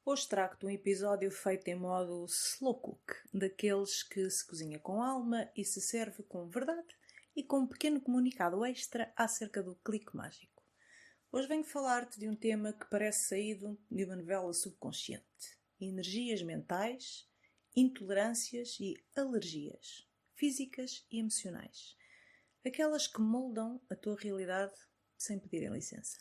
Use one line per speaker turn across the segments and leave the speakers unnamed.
Hoje trago-te um episódio feito em modo slow cook, daqueles que se cozinha com alma e se serve com verdade e com um pequeno comunicado extra acerca do clique mágico. Hoje venho falar-te de um tema que parece saído de uma novela subconsciente. Energias mentais, intolerâncias e alergias, físicas e emocionais. Aquelas que moldam a tua realidade sem pedirem licença.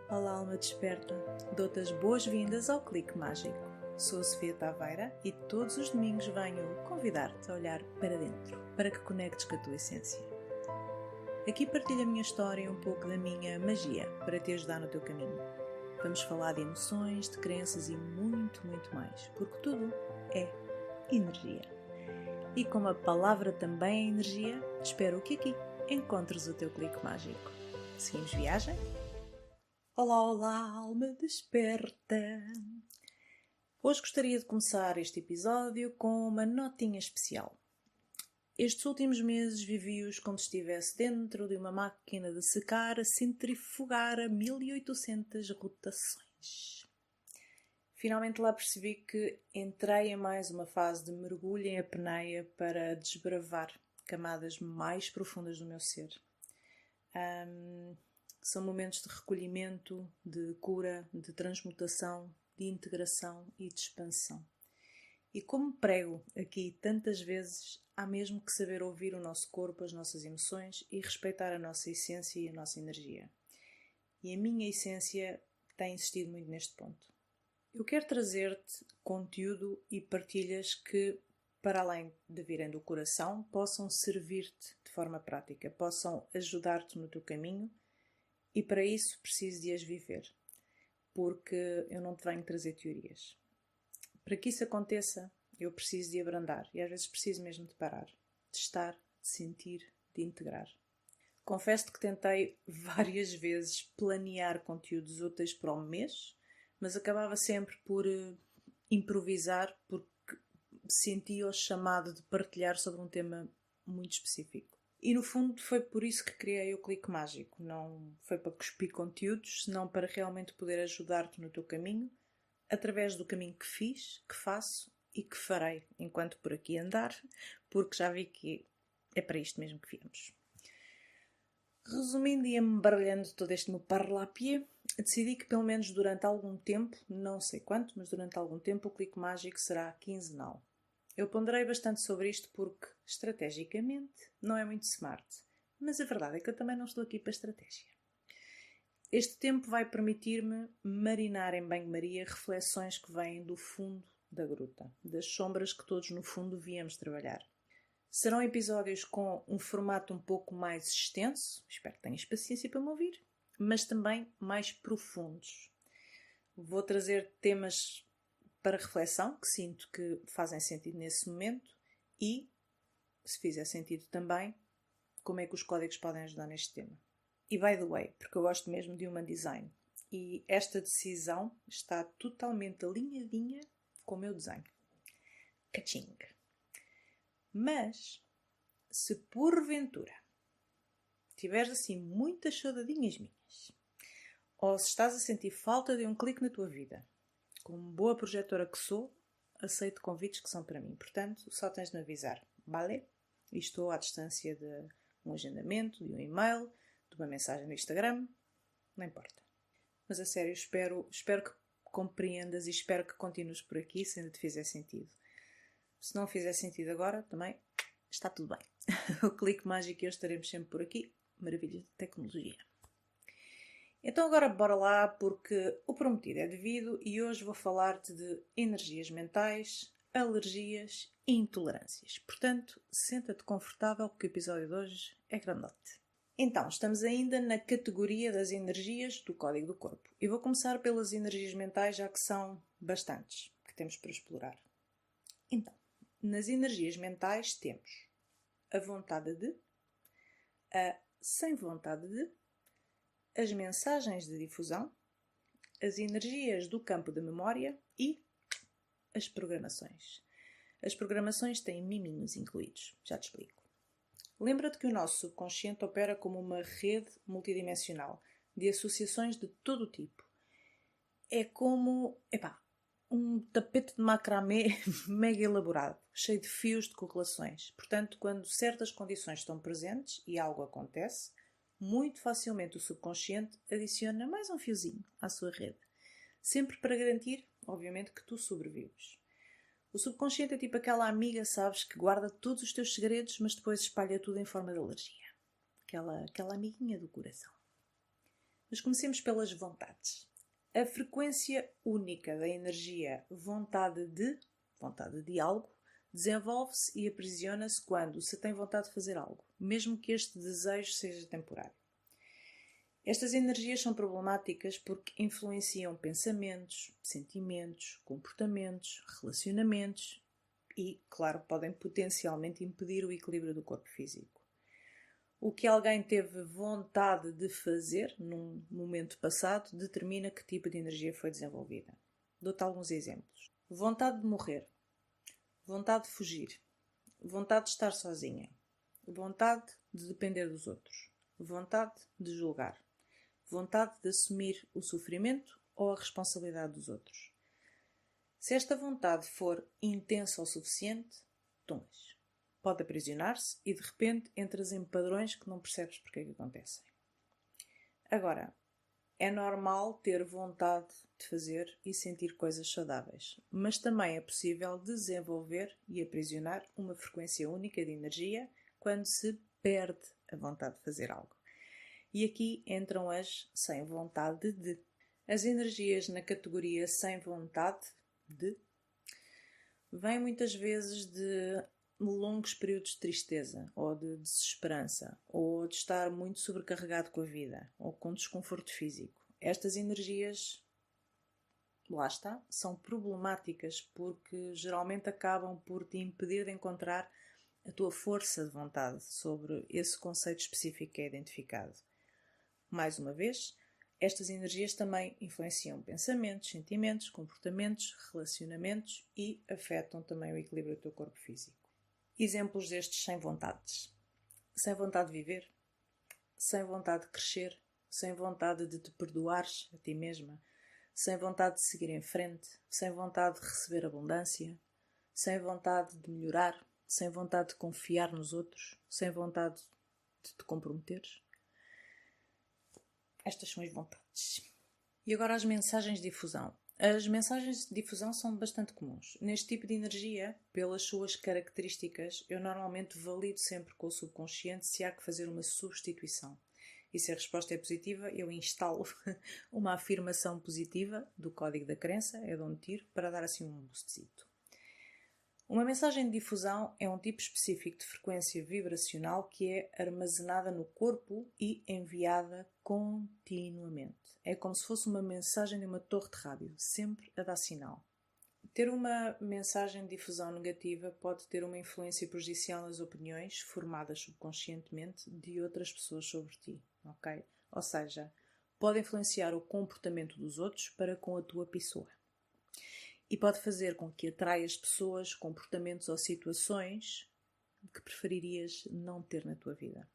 Olá, alma desperta. Dou-te as boas-vindas ao Clique Mágico. Sou a Sofia Taveira e todos os domingos venho convidar-te a olhar para dentro, para que conectes com a tua essência. Aqui partilho a minha história e um pouco da minha magia para te ajudar no teu caminho. Vamos falar de emoções, de crenças e muito, muito mais, porque tudo é energia. E como a palavra também é energia, espero que aqui encontres o teu clique mágico. Seguimos viagem? Olá, olá, alma desperta! Hoje gostaria de começar este episódio com uma notinha especial. Estes últimos meses vivi-os como se estivesse dentro de uma máquina de secar a centrifugar a 1800 rotações. Finalmente lá percebi que entrei em mais uma fase de mergulho em apneia para desbravar camadas mais profundas do meu ser. São momentos de recolhimento, de cura, de transmutação, de integração e de expansão. E como prego aqui tantas vezes, há mesmo que saber ouvir o nosso corpo, as nossas emoções e respeitar a nossa essência e a nossa energia. E a minha essência tem insistido muito neste ponto. Eu quero trazer-te conteúdo e partilhas que, para além de virem do coração, possam servir-te de forma prática, possam ajudar-te no teu caminho. E para isso preciso de as viver, porque eu não te venho trazer teorias. Para que isso aconteça, eu preciso de abrandar e às vezes preciso mesmo de parar, de estar, de sentir, de integrar. Confesso-te que tentei várias vezes planear conteúdos úteis para o mês, mas acabava sempre por improvisar, porque sentia o chamado de partilhar sobre um tema muito específico. E no fundo foi por isso que criei o Clique Mágico. Não foi para cuspir conteúdos, senão para realmente poder ajudar-te no teu caminho, através do caminho que fiz, que faço e que farei enquanto por aqui andar, porque já vi que é para isto mesmo que viemos. Resumindo e embaralhando todo este meu parlapié, decidi que pelo menos durante algum tempo, não sei quanto, mas durante algum tempo o Clique Mágico será quinzenal. Eu ponderei bastante sobre isto porque, estrategicamente, não é muito smart. Mas a verdade é que eu também não estou aqui para estratégia. Este tempo vai permitir-me marinar em banho-maria reflexões que vêm do fundo da gruta, das sombras que todos no fundo viemos trabalhar. Serão episódios com um formato um pouco mais extenso, espero que tenhas paciência para me ouvir, mas também mais profundos. Vou trazer temas para reflexão, que sinto que fazem sentido nesse momento e, se fizer sentido também, como é que os códigos podem ajudar neste tema. E by the way, porque eu gosto mesmo de human design e esta decisão está totalmente alinhadinha com o meu desenho. Caching! Mas, se porventura tiveres assim muitas saudadinhas minhas, ou se estás a sentir falta de um clique na tua vida, como boa projetora que sou, aceito convites que são para mim. Portanto, só tens de me avisar. Vale? E estou à distância de um agendamento, de um e-mail, de uma mensagem no Instagram. Não importa. Mas a sério, espero que compreendas e espero que continues por aqui se ainda te fizer sentido. Se não fizer sentido agora, também está tudo bem. O Clique Mágico e eu estaremos sempre por aqui. Maravilhas de tecnologia. Então agora bora lá, porque o prometido é devido e hoje vou falar-te de energias mentais, alergias e intolerâncias. Portanto, senta-te confortável porque o episódio de hoje é grandote. Então, estamos ainda na categoria das energias do código do corpo. E vou começar pelas energias mentais, já que são bastantes, que temos para explorar. Então, nas energias mentais temos a vontade de, a sem vontade de, as mensagens de difusão, as energias do campo de memória e as programações. As programações têm miminhos incluídos. Já te explico. Lembra-te que o nosso subconsciente opera como uma rede multidimensional de associações de todo o tipo. É como, um tapete de macramê mega elaborado, cheio de fios de correlações. Portanto, quando certas condições estão presentes e algo acontece, muito facilmente o subconsciente adiciona mais um fiozinho à sua rede. Sempre para garantir, obviamente, que tu sobrevives. O subconsciente é tipo aquela amiga, sabes, que guarda todos os teus segredos, mas depois espalha tudo em forma de alergia. Aquela amiguinha do coração. Mas comecemos pelas vontades. A frequência única da energia vontade de algo, desenvolve-se e aprisiona-se quando se tem vontade de fazer algo, mesmo que este desejo seja temporário. Estas energias são problemáticas porque influenciam pensamentos, sentimentos, comportamentos, relacionamentos e, claro, podem potencialmente impedir o equilíbrio do corpo físico. O que alguém teve vontade de fazer num momento passado determina que tipo de energia foi desenvolvida. Dou-te alguns exemplos. Vontade de morrer. Vontade de fugir. Vontade de estar sozinha. Vontade de depender dos outros. Vontade de julgar. Vontade de assumir o sofrimento ou a responsabilidade dos outros. Se esta vontade for intensa o suficiente, tomas. Pode aprisionar-se e, de repente, entras em padrões que não percebes porque é que acontecem. Agora, é normal ter vontade de fazer e sentir coisas saudáveis, mas também é possível desenvolver e aprisionar uma frequência única de energia quando se perde a vontade de fazer algo. E aqui entram as sem vontade de. As energias na categoria sem vontade de vêm muitas vezes de longos períodos de tristeza, ou de desesperança, ou de estar muito sobrecarregado com a vida, ou com desconforto físico. Estas energias, lá está, são problemáticas porque geralmente acabam por te impedir de encontrar a tua força de vontade sobre esse conceito específico que é identificado. Mais uma vez, estas energias também influenciam pensamentos, sentimentos, comportamentos, relacionamentos e afetam também o equilíbrio do teu corpo físico. Exemplos destes sem vontades. Sem vontade de viver, sem vontade de crescer, sem vontade de te perdoares a ti mesma, sem vontade de seguir em frente, sem vontade de receber abundância, sem vontade de melhorar, sem vontade de confiar nos outros, sem vontade de te comprometeres. Estas são as vontades. E agora as mensagens de difusão. As mensagens de difusão são bastante comuns. Neste tipo de energia, pelas suas características, eu normalmente valido sempre com o subconsciente se há que fazer uma substituição. E se a resposta é positiva, eu instalo uma afirmação positiva do código da crença, é de onde tiro, para dar assim um boostzito. Uma mensagem de difusão é um tipo específico de frequência vibracional que é armazenada no corpo e enviada continuamente. É como se fosse uma mensagem de uma torre de rádio, sempre a dar sinal. Ter uma mensagem de difusão negativa pode ter uma influência prejudicial nas opiniões formadas subconscientemente de outras pessoas sobre ti, ok? Ou seja, pode influenciar o comportamento dos outros para com a tua pessoa. E pode fazer com que atraias pessoas, comportamentos ou situações que preferirias não ter na tua vida.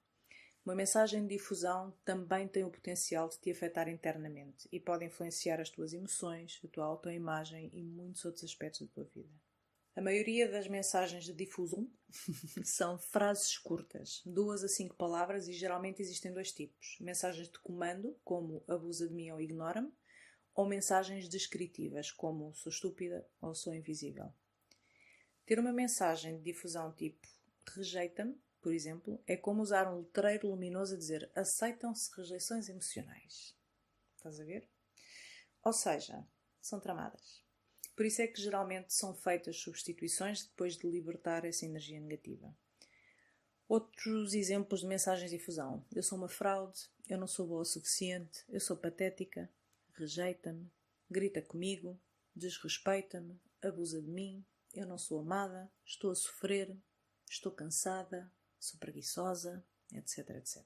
Uma mensagem de difusão também tem o potencial de te afetar internamente e pode influenciar as tuas emoções, a tua autoimagem e muitos outros aspectos da tua vida. A maioria das mensagens de difusão são frases curtas, 2 a 5 palavras, e geralmente existem 2 tipos. Mensagens de comando, como abusa de mim ou ignora-me, ou mensagens descritivas, como sou estúpida ou sou invisível. Ter uma mensagem de difusão tipo rejeita-me, por exemplo, é como usar um letreiro luminoso a dizer aceitam-se rejeições emocionais. Estás a ver? Ou seja, são tramadas. Por isso é que geralmente são feitas substituições depois de libertar essa energia negativa. Outros exemplos de mensagens de difusão. Eu sou uma fraude, eu não sou boa o suficiente, eu sou patética, rejeita-me, grita comigo, desrespeita-me, abusa de mim, eu não sou amada, estou a sofrer, estou cansada, sou preguiçosa, etc, etc.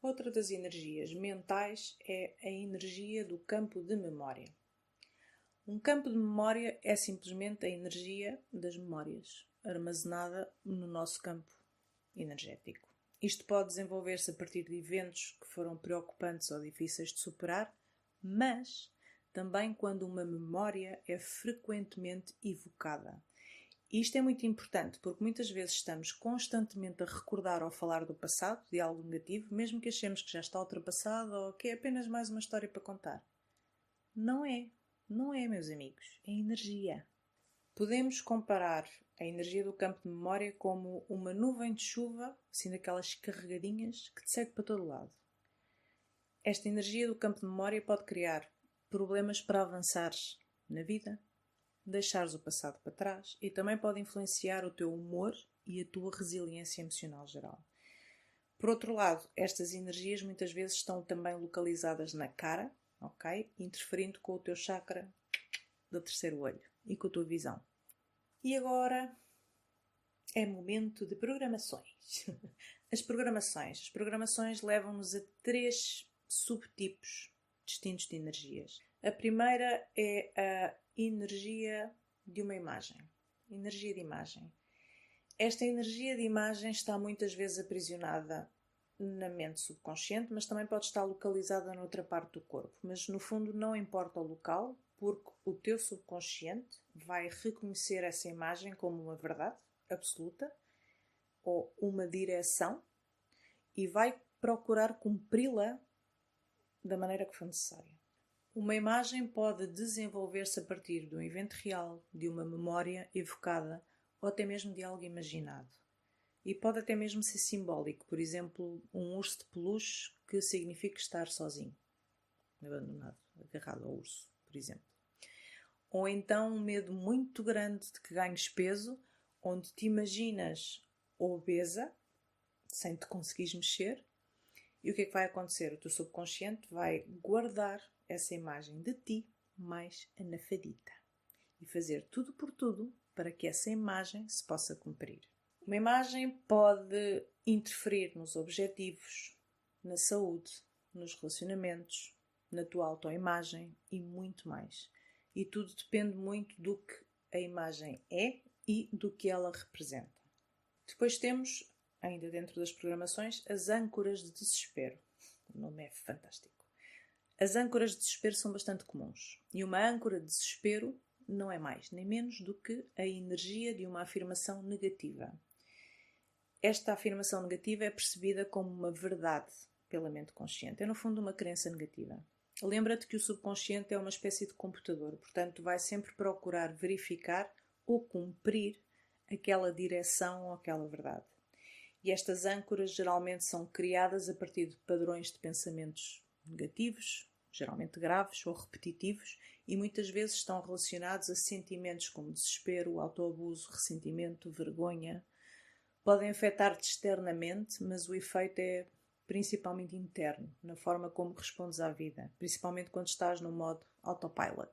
Outra das energias mentais é a energia do campo de memória. Um campo de memória é simplesmente a energia das memórias armazenada no nosso campo energético. Isto pode desenvolver-se a partir de eventos que foram preocupantes ou difíceis de superar, mas também quando uma memória é frequentemente evocada. E isto é muito importante porque muitas vezes estamos constantemente a recordar ou falar do passado, de algo negativo, mesmo que achemos que já está ultrapassado ou que é apenas mais uma história para contar. Não é, meus amigos, é energia. Podemos comparar a energia do campo de memória como uma nuvem de chuva, assim daquelas carregadinhas, que te segue para todo lado. Esta energia do campo de memória pode criar problemas para avançares na vida, deixares o passado para trás e também pode influenciar o teu humor e a tua resiliência emocional geral. Por outro lado, estas energias muitas vezes estão também localizadas na cara, ok? Interferindo com o teu chakra do terceiro olho e com a tua visão. E agora é momento de programações. As programações levam-nos a 3 subtipos distintos de energias. A primeira é a energia de uma imagem. Energia de imagem. Esta energia de imagem está muitas vezes aprisionada na mente subconsciente, mas também pode estar localizada noutra parte do corpo. Mas no fundo não importa o local, porque o teu subconsciente vai reconhecer essa imagem como uma verdade absoluta ou uma direção e vai procurar cumpri-la da maneira que for necessária. Uma imagem pode desenvolver-se a partir de um evento real, de uma memória evocada ou até mesmo de algo imaginado. E pode até mesmo ser simbólico, por exemplo, um urso de peluche que significa estar sozinho, abandonado, agarrado ao urso, por exemplo. Ou então um medo muito grande de que ganhes peso, onde te imaginas obesa, sem te conseguires mexer, e o que é que vai acontecer? O teu subconsciente vai guardar essa imagem de ti mais anafadita e fazer tudo por tudo para que essa imagem se possa cumprir. Uma imagem pode interferir nos objetivos, na saúde, nos relacionamentos, na tua autoimagem e muito mais. E tudo depende muito do que a imagem é e do que ela representa. Depois temos, ainda dentro das programações, as âncoras de desespero. O nome é fantástico. As âncoras de desespero são bastante comuns. E uma âncora de desespero não é mais nem menos do que a energia de uma afirmação negativa. Esta afirmação negativa é percebida como uma verdade pela mente consciente. É, no fundo, uma crença negativa. Lembra-te que o subconsciente é uma espécie de computador, portanto, vai sempre procurar verificar ou cumprir aquela direção ou aquela verdade. E estas âncoras geralmente são criadas a partir de padrões de pensamentos negativos, geralmente graves ou repetitivos, e muitas vezes estão relacionados a sentimentos como desespero, autoabuso, ressentimento, vergonha. Podem afetar-te externamente, mas o efeito é principalmente interno, na forma como respondes à vida, principalmente quando estás no modo autopilot.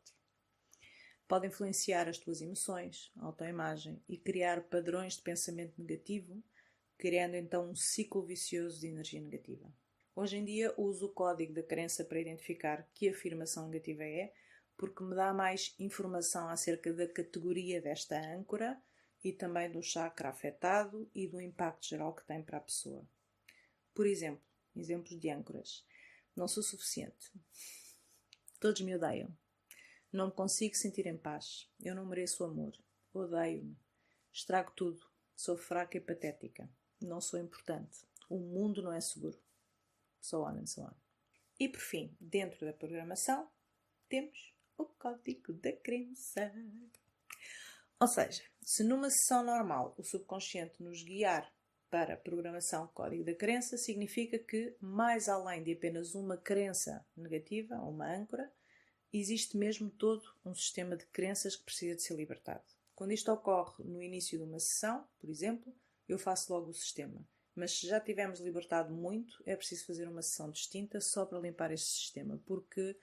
Pode influenciar as tuas emoções, a autoimagem e criar padrões de pensamento negativo, criando então um ciclo vicioso de energia negativa. Hoje em dia uso o código da crença para identificar que afirmação negativa é, porque me dá mais informação acerca da categoria desta âncora e também do chakra afetado e do impacto geral que tem para a pessoa. Por exemplo, exemplos de âncoras. Não sou suficiente. Todos me odeiam. Não me consigo sentir em paz. Eu não mereço amor. Odeio-me. Estrago tudo. Sou fraca e patética. Não sou importante. O mundo não é seguro. So on and so on. E por fim, dentro da programação, temos o código da crença. Ou seja, se numa sessão normal o subconsciente nos guiar para a programação código da crença, significa que, mais além de apenas uma crença negativa, uma âncora, existe mesmo todo um sistema de crenças que precisa de ser libertado. Quando isto ocorre no início de uma sessão, por exemplo, eu faço logo o sistema. Mas se já tivermos libertado muito, é preciso fazer uma sessão distinta só para limpar este sistema, porque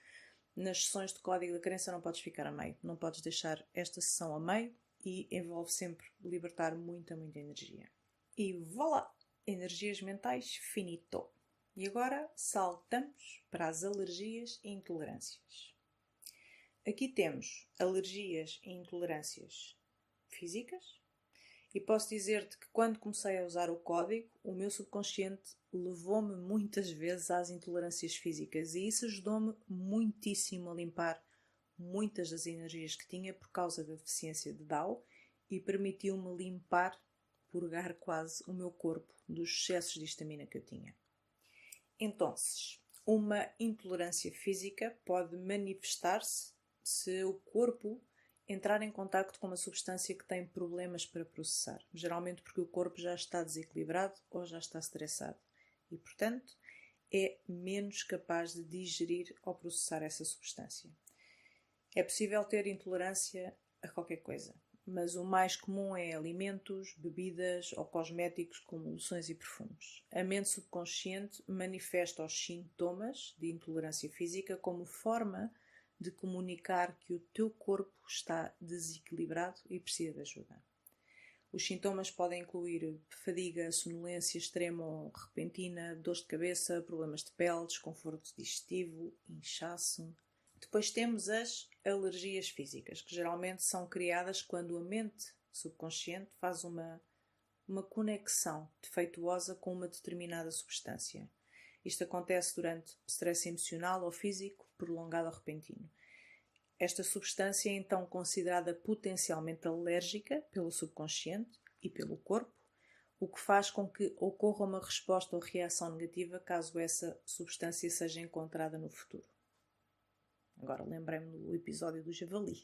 nas sessões de código da crença não podes ficar a meio. Não podes deixar esta sessão a meio e envolve sempre libertar muita energia. E voilà! Energias mentais, finito! E agora saltamos para as alergias e intolerâncias. Aqui temos alergias e intolerâncias físicas e posso dizer-te que quando comecei a usar o código, o meu subconsciente levou-me muitas vezes às intolerâncias físicas e isso ajudou-me muitíssimo a limpar muitas das energias que tinha por causa da deficiência de DAO e permitiu-me limpar, purgar quase o meu corpo dos excessos de histamina que eu tinha. Então, uma intolerância física pode manifestar-se se o corpo entrar em contacto com uma substância que tem problemas para processar, geralmente porque o corpo já está desequilibrado ou já está estressado e, portanto, é menos capaz de digerir ou processar essa substância. É possível ter intolerância a qualquer coisa, mas o mais comum é alimentos, bebidas ou cosméticos como loções e perfumes. A mente subconsciente manifesta os sintomas de intolerância física como forma de comunicar que o teu corpo está desequilibrado e precisa de ajuda. Os sintomas podem incluir fadiga, sonolência extrema ou repentina, dores de cabeça, problemas de pele, desconforto digestivo, inchaço. Depois temos as alergias físicas, que geralmente são criadas quando a mente subconsciente faz uma conexão defeituosa com uma determinada substância. Isto acontece durante stress emocional ou físico prolongado ou repentino. Esta substância é então considerada potencialmente alérgica pelo subconsciente e pelo corpo, o que faz com que ocorra uma resposta ou reação negativa caso essa substância seja encontrada no futuro. Agora lembrei-me do episódio do javali.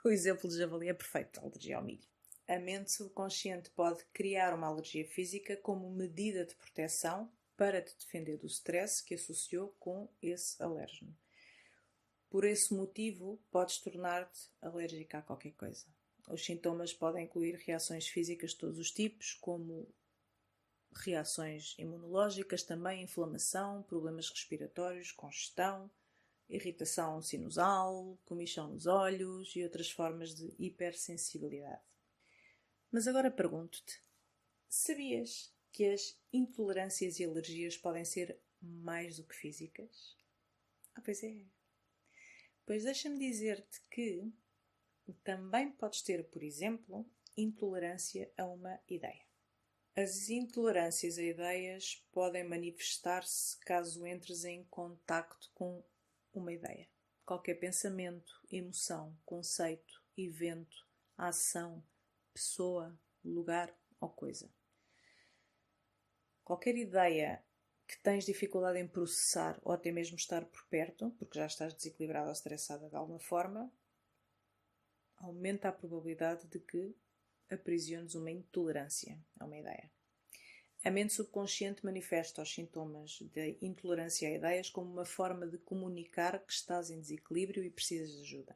O exemplo do javali é perfeito, alergia ao milho. A mente subconsciente pode criar uma alergia física como medida de proteção para te defender do stress que associou com esse alérgeno. Por esse motivo, podes tornar-te alérgica a qualquer coisa. Os sintomas podem incluir reações físicas de todos os tipos, como reações imunológicas, também inflamação, problemas respiratórios, congestão, irritação sinusal, comichão nos olhos e outras formas de hipersensibilidade. Mas agora pergunto-te, sabias que as intolerâncias e alergias podem ser mais do que físicas? Pois é. Pois deixa-me dizer-te que também podes ter, por exemplo, intolerância a uma ideia. As intolerâncias a ideias podem manifestar-se caso entres em contacto com uma ideia. Qualquer pensamento, emoção, conceito, evento, ação, pessoa, lugar ou coisa. Qualquer ideia que tens dificuldade em processar ou até mesmo estar por perto, porque já estás desequilibrada ou estressada de alguma forma, aumenta a probabilidade de que aprisiones uma intolerância a uma ideia. A mente subconsciente manifesta os sintomas de intolerância a ideias como uma forma de comunicar que estás em desequilíbrio e precisas de ajuda.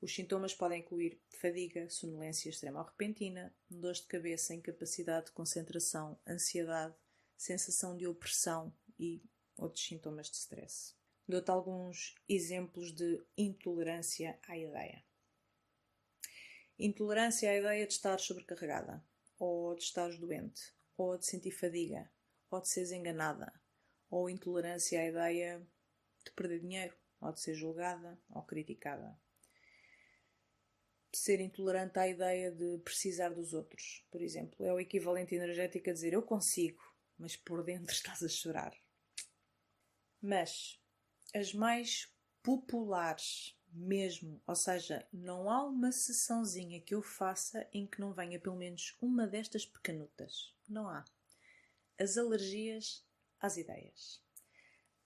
Os sintomas podem incluir fadiga, sonolência extrema ou repentina, dores de cabeça, incapacidade de concentração, ansiedade, sensação de opressão e outros sintomas de stress. Dou-te alguns exemplos de intolerância à ideia. Intolerância à ideia de estar sobrecarregada, ou de estar doente, ou de sentir fadiga, ou de seres enganada, ou intolerância à ideia de perder dinheiro, ou de ser julgada ou criticada. Ser intolerante à ideia de precisar dos outros, por exemplo, é o equivalente energético a dizer eu consigo, mas por dentro estás a chorar. Mas as mais populares mesmo, ou seja, não há uma sessãozinha que eu faça em que não venha pelo menos uma destas pequenutas. Não há. As alergias às ideias.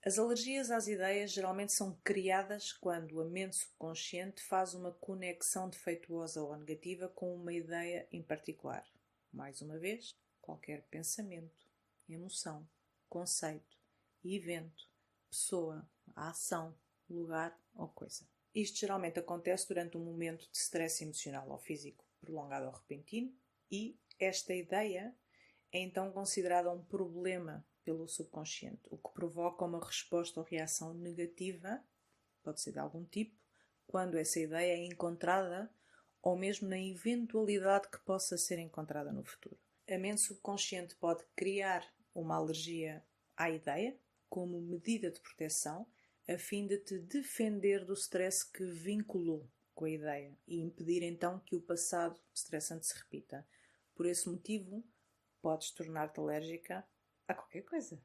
As alergias às ideias geralmente são criadas quando a mente subconsciente faz uma conexão defeituosa ou negativa com uma ideia em particular. Mais uma vez, qualquer pensamento, emoção, conceito, evento, pessoa, ação, lugar ou coisa. Isto geralmente acontece durante um momento de stress emocional ou físico prolongado ou repentino e esta ideia é então considerada um problema pelo subconsciente, o que provoca uma resposta ou reação negativa, pode ser de algum tipo, quando essa ideia é encontrada ou mesmo na eventualidade que possa ser encontrada no futuro. A mente subconsciente pode criar uma alergia à ideia como medida de proteção, a fim de te defender do stress que vinculou com a ideia e impedir então que o passado estressante se repita. Por esse motivo, podes tornar-te alérgica a qualquer coisa.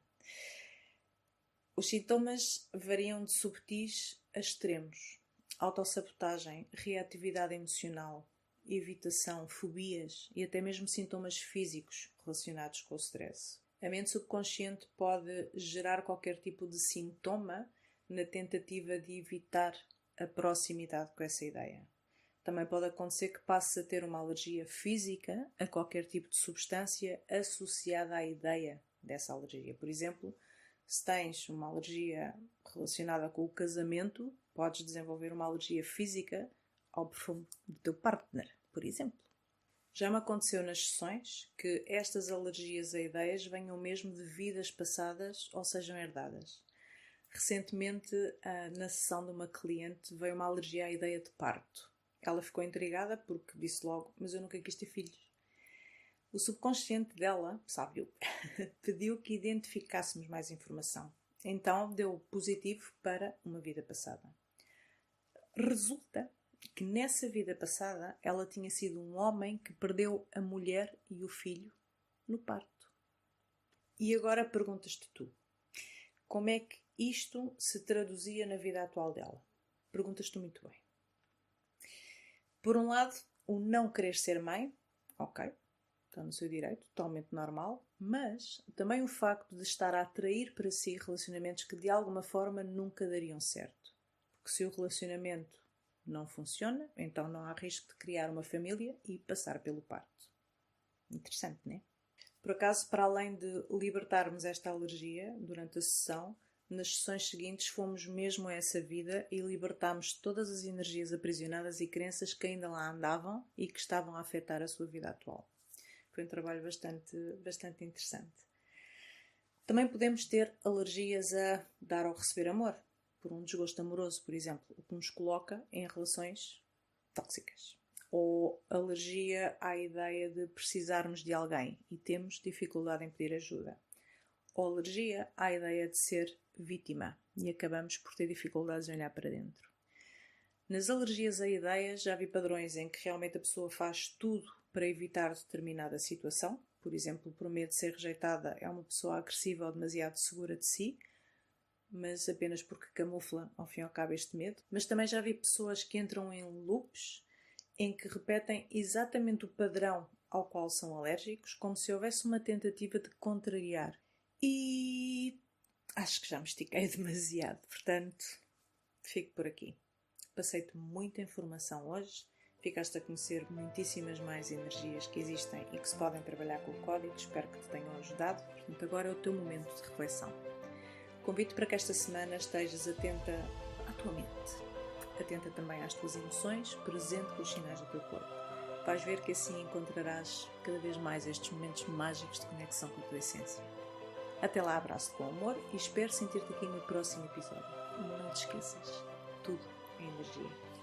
Os sintomas variam de subtis a extremos. Autossabotagem, reatividade emocional, evitação, fobias e até mesmo sintomas físicos relacionados com o stress. A mente subconsciente pode gerar qualquer tipo de sintoma na tentativa de evitar a proximidade com essa ideia. Também pode acontecer que passes a ter uma alergia física a qualquer tipo de substância associada à ideia dessa alergia. Por exemplo, se tens uma alergia relacionada com o casamento, podes desenvolver uma alergia física ao perfume do teu partner, por exemplo. Já me aconteceu nas sessões que estas alergias a ideias venham mesmo de vidas passadas ou sejam herdadas. Recentemente, na sessão de uma cliente, veio uma alergia à ideia de parto. Ela ficou intrigada porque disse logo, mas eu nunca quis ter filhos. O subconsciente dela, sábio, pediu que identificássemos mais informação. Então deu positivo para uma vida passada. Resulta que nessa vida passada ela tinha sido um homem que perdeu a mulher e o filho no parto. E agora perguntas-te tu, como é que isto se traduzia na vida atual dela? Perguntas-te muito bem. Por um lado, o não querer ser mãe, ok, está no seu direito, totalmente normal, mas também o facto de estar a atrair para si relacionamentos que de alguma forma nunca dariam certo. Porque se o relacionamento não funciona, então não há risco de criar uma família e passar pelo parto. Interessante, não é? Por acaso, para além de libertarmos esta alergia durante a sessão, nas sessões seguintes fomos mesmo a essa vida e libertámos todas as energias aprisionadas e crenças que ainda lá andavam e que estavam a afetar a sua vida atual. Foi um trabalho bastante interessante. Também podemos ter alergias a dar ou receber amor, por um desgosto amoroso, por exemplo, o que nos coloca em relações tóxicas. Ou alergia à ideia de precisarmos de alguém e temos dificuldade em pedir ajuda. Ou alergia à ideia de ser vítima e acabamos por ter dificuldades em olhar para dentro. Nas alergias a ideias já vi padrões em que realmente a pessoa faz tudo para evitar determinada situação. Por exemplo, por medo de ser rejeitada, é uma pessoa agressiva ou demasiado segura de si, mas apenas porque camufla, ao fim e ao cabo, este medo. Mas também já vi pessoas que entram em loops em que repetem exatamente o padrão ao qual são alérgicos, como se houvesse uma tentativa de contrariar. E acho que já me estiquei demasiado, portanto, fico por aqui. Passei-te muita informação hoje, ficaste a conhecer muitíssimas mais energias que existem e que se podem trabalhar com o código, espero que te tenham ajudado. Portanto, agora é o teu momento de reflexão. Convido para que esta semana estejas atenta à tua mente, atenta também às tuas emoções, presente com os sinais do teu corpo. Vais ver que assim encontrarás cada vez mais estes momentos mágicos de conexão com a tua essência. Até lá, abraço com amor e espero sentir-te aqui no próximo episódio. Não te esqueças, tudo é energia.